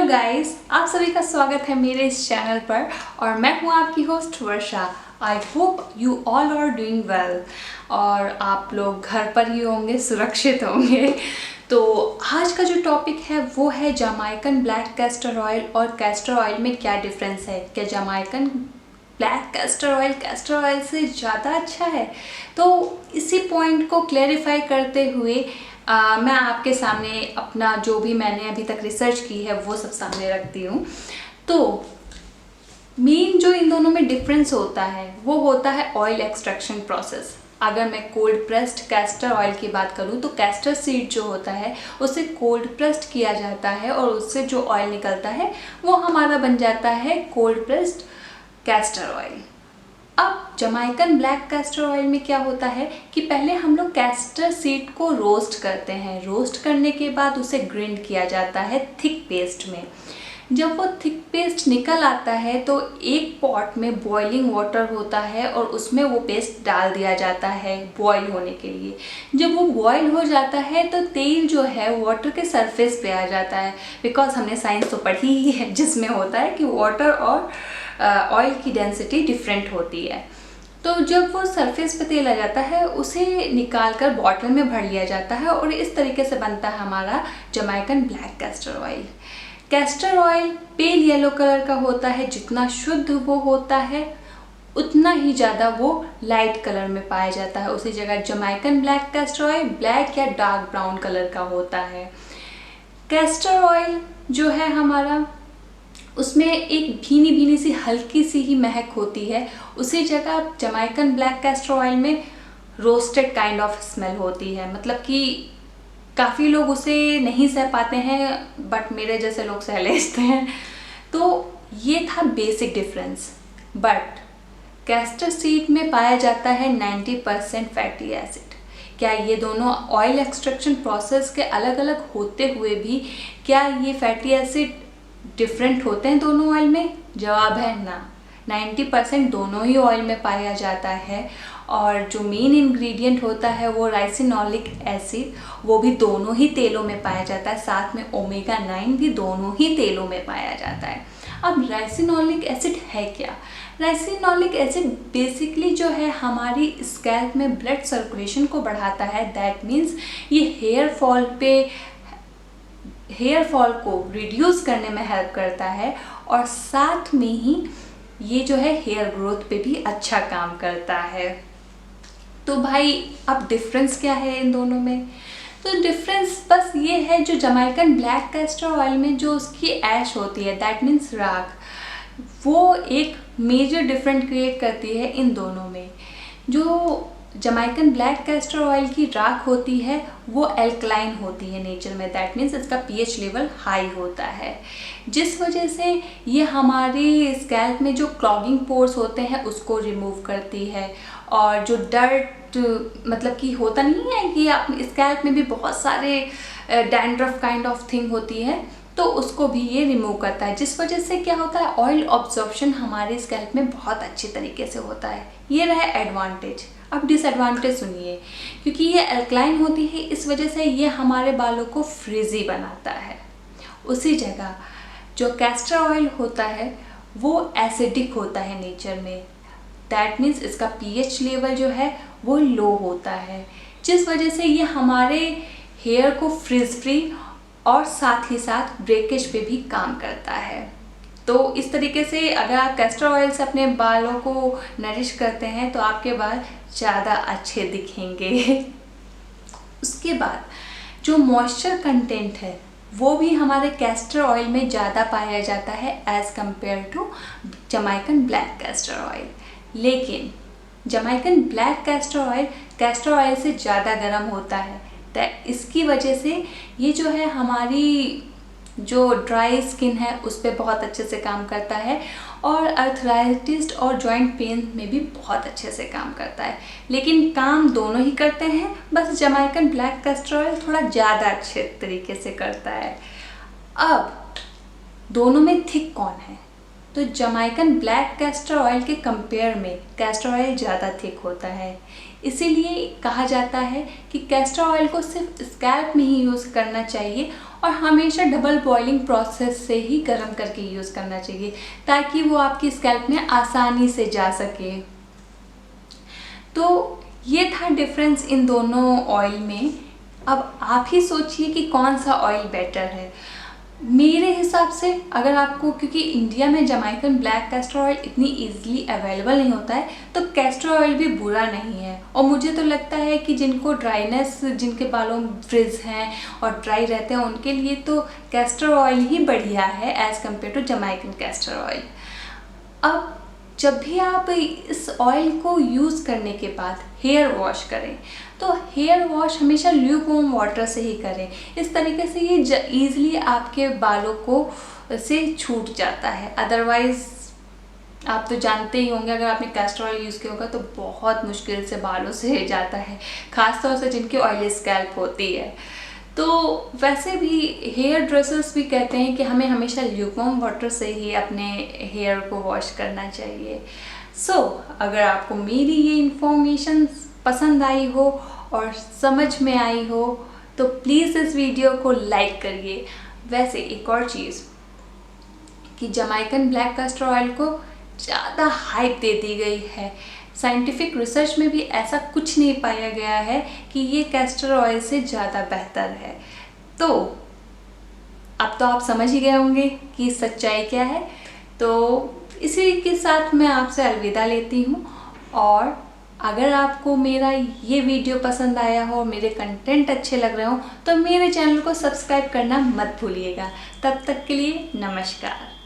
Guys, आप सभी का स्वागत है मेरे इस चैनल पर और मैं हूं आपकी host Varsha. I hope you all are doing well और आप लोग घर पर ही होंगे, सुरक्षित होंगे। तो आज का जो टॉपिक है वो है जमाइकन ब्लैक कैस्टर ऑयल और कैस्टर ऑयल में क्या डिफरेंस है। क्या जमाइकन ब्लैक कैस्टर ऑयल से ज़्यादा अच्छा है? तो इसी पॉइंट को क्लैरिफाई करते हुए मैं आपके सामने अपना जो भी मैंने अभी तक रिसर्च की है वो सब सामने रखती हूँ। तो मेन जो इन दोनों में डिफरेंस होता है वो होता है ऑयल एक्सट्रैक्शन प्रोसेस। अगर मैं कोल्ड प्रेस्ड कैस्टर ऑयल की बात करूँ तो कैस्टर सीड जो होता है उसे कोल्ड प्रेस्ड किया जाता है और उससे जो ऑयल निकलता है वो हमारा बन जाता है कोल्ड प्रेस्ड कैस्टर ऑयल। अब जमाइकन ब्लैक कैस्टर ऑयल में क्या होता है कि पहले हम लोग कैस्टर सीड को रोस्ट करते हैं। रोस्ट करने के बाद उसे ग्राइंड किया जाता है थिक पेस्ट में। जब वो थिक पेस्ट निकल आता है तो एक पॉट में बॉइलिंग वाटर होता है और उसमें वो पेस्ट डाल दिया जाता है बॉईल होने के लिए। जब वो बॉईल हो जाता है तो तेल जो है वाटर के सरफेस पे आ जाता है। बिकॉज हमने साइंस तो पढ़ी ही है जिसमें होता है कि वाटर और ऑयल की डेंसिटी डिफरेंट होती है। तो जब वो सरफेस पे तेल आ जाता है उसे निकाल कर बॉटल में भर लिया जाता है और इस तरीके से बनता है हमारा जमाइकन black castor oil. Castor oil pale yellow colour का होता है। जितना शुद्ध वो होता है उतना ही ज़्यादा वो लाइट कलर में पाया जाता है। उसी जगह जमाइकन ब्लैक कैस्टर ऑयल ब्लैक या डार्क ब्राउन कलर का होता है। कैस्टर ऑयल जो है हमारा उसमें एक भीनी भीनी सी हल्की सी ही महक होती है। उसी जगह जमाइकन ब्लैक कैस्टर ऑयल में रोस्टेड काइंड ऑफ स्मेल होती है। मतलब कि काफ़ी लोग उसे नहीं सह पाते हैं बट मेरे जैसे लोग सह लेते हैं। तो ये था basic difference. But castor seed में पाया जाता है 90% फैटी एसिड। क्या ये दोनों ऑयल एक्सट्रैक्शन प्रोसेस के अलग अलग होते हुए भी क्या ये फैटी एसिड डिफरेंट होते हैं दोनों ऑयल में? जवाब है ना। 90% दोनों ही ऑयल में पाया जाता है और जो मेन इंग्रेडिएंट होता है वो राइसिनोलिक एसिड, वो भी दोनों ही तेलों में पाया जाता है। साथ में ओमेगा 9 भी दोनों ही तेलों में पाया जाता है। अब राइसिनोलिक एसिड है क्या? राइसिनोलिक एसिड बेसिकली जो है हमारी स्कैल्प में ब्लड सर्कुलेशन को बढ़ाता है। दैट मीन्स ये हेयर फॉल को रिड्यूस करने में हेल्प करता है और साथ में ही ये जो है हेयर ग्रोथ पे भी अच्छा काम करता है। तो भाई अब डिफरेंस क्या है इन दोनों में? तो डिफरेंस बस ये है, जो जमाइकन ब्लैक कैस्टर ऑयल में जो उसकी ऐश होती है दैट मीन्स राख, वो एक मेजर डिफरेंट क्रिएट करती है इन दोनों में। जो जमाइकन ब्लैक कैस्टर ऑयल की राख होती है वो एल्कलाइन होती है नेचर में। दैट मीन्स इसका पीएच लेवल हाई होता है, जिस वजह से ये हमारी स्कैल्प में जो क्लॉगिंग पोर्स होते हैं उसको रिमूव करती है। और जो डर्ट मतलब कि होता नहीं है कि आप स्कैल्प में भी बहुत सारे डैंड्रफ काइंड ऑफ थिंग होती है, तो उसको भी ये रिमूव करता है। जिस वजह से क्या होता है, ऑयल ऑब्जॉर्प्शन हमारे स्कैल्प में बहुत अच्छी तरीके से होता है। ये रहा एडवांटेज। अब डिसएडवांटेज सुनिए। क्योंकि ये अल्कलाइन होती है इस वजह से ये हमारे बालों को फ्रिजी बनाता है। उसी जगह जो कैस्टर ऑयल होता है वो एसिडिक होता है नेचर में। दैट मीन्स इसका पीएच लेवल जो है वो लो होता है, जिस वजह से ये हमारे हेयर को फ्रिज फ्री और साथ ही साथ ब्रेकेज पे भी काम करता है। तो इस तरीके से अगर आप कैस्टर ऑयल से अपने बालों को नरिश करते हैं तो आपके बाल ज़्यादा अच्छे दिखेंगे। उसके बाद जो मॉइस्चर कंटेंट है वो भी हमारे कैस्टर ऑयल में ज़्यादा पाया जाता है as compare to Jamaican black castor oil. लेकिन जमाइकन ब्लैक कैस्टर ऑयल से ज़्यादा गर्म होता है। तो इसकी वजह से ये जो है हमारी जो ड्राई स्किन है उस पर बहुत अच्छे से काम करता है और अर्थराइटिस और जॉइंट पेन में भी बहुत अच्छे से काम करता है। लेकिन काम दोनों ही करते हैं, बस जमाइकन ब्लैक कैस्टर ऑयल थोड़ा ज़्यादा अच्छे तरीके से करता है। अब दोनों में थिक कौन है? तो जमाइकन ब्लैक कैस्टर ऑयल के कंपेयर में कैस्टर ऑयल ज़्यादा थिक होता है। इसीलिए कहा जाता है कि कैस्टर ऑयल को सिर्फ स्कैल्प में ही यूज़ करना चाहिए और हमेशा डबल बॉइलिंग प्रोसेस से ही गर्म करके यूज़ करना चाहिए ताकि वो आपकी स्कैल्प में आसानी से जा सके। तो ये था डिफरेंस इन दोनों ऑयल में। अब आप ही सोचिए कि कौन सा ऑयल बेटर है। मेरे हिसाब से अगर आपको, क्योंकि इंडिया में जमाइकन ब्लैक कैस्टर ऑयल इतनी इजीली अवेलेबल नहीं होता है, तो कैस्टर ऑयल भी बुरा नहीं है। और मुझे तो लगता है कि जिनको ड्राइनेस, जिनके बालों में फ्रिज हैं और ड्राई रहते हैं, उनके लिए तो कैस्टर ऑयल ही बढ़िया है as compare to Jamaican castor oil. अब जब भी आप इस ऑयल को यूज़ करने के बाद हेयर वॉश करें तो हेयर वॉश हमेशा ल्यूकवार्म वाटर से ही करें। इस तरीके से ये ईज़िली आपके बालों को से छूट जाता है। अदरवाइज़ आप तो जानते ही होंगे, अगर आपने कैस्टर ऑयल यूज़ किया होगा तो बहुत मुश्किल से बालों से जाता है, ख़ासतौर से जिनकी ऑयली स्कैल्प होती है। तो वैसे भी हेयर ड्रेसर्स भी कहते हैं कि हमें हमेशा ल्यूकवार्म वाटर से ही अपने हेयर को वॉश करना चाहिए। अगर आपको मेरी ये इन्फॉर्मेशन पसंद आई हो और समझ में आई हो तो प्लीज़ इस वीडियो को लाइक करिए। वैसे एक और चीज़ कि जमाइकन ब्लैक कैस्टर ऑयल को ज़्यादा हाइप दे दी गई है। साइंटिफिक रिसर्च में भी ऐसा कुछ नहीं पाया गया है कि ये कैस्टर ऑयल से ज़्यादा बेहतर है। तो अब तो आप समझ ही गए होंगे कि सच्चाई क्या है। तो इसी के साथ मैं आपसे अलविदा लेती हूँ, और अगर आपको मेरा ये वीडियो पसंद आया हो और मेरे कंटेंट अच्छे लग रहे हो तो मेरे चैनल को सब्सक्राइब करना मत भूलिएगा। तब तक के लिए नमस्कार।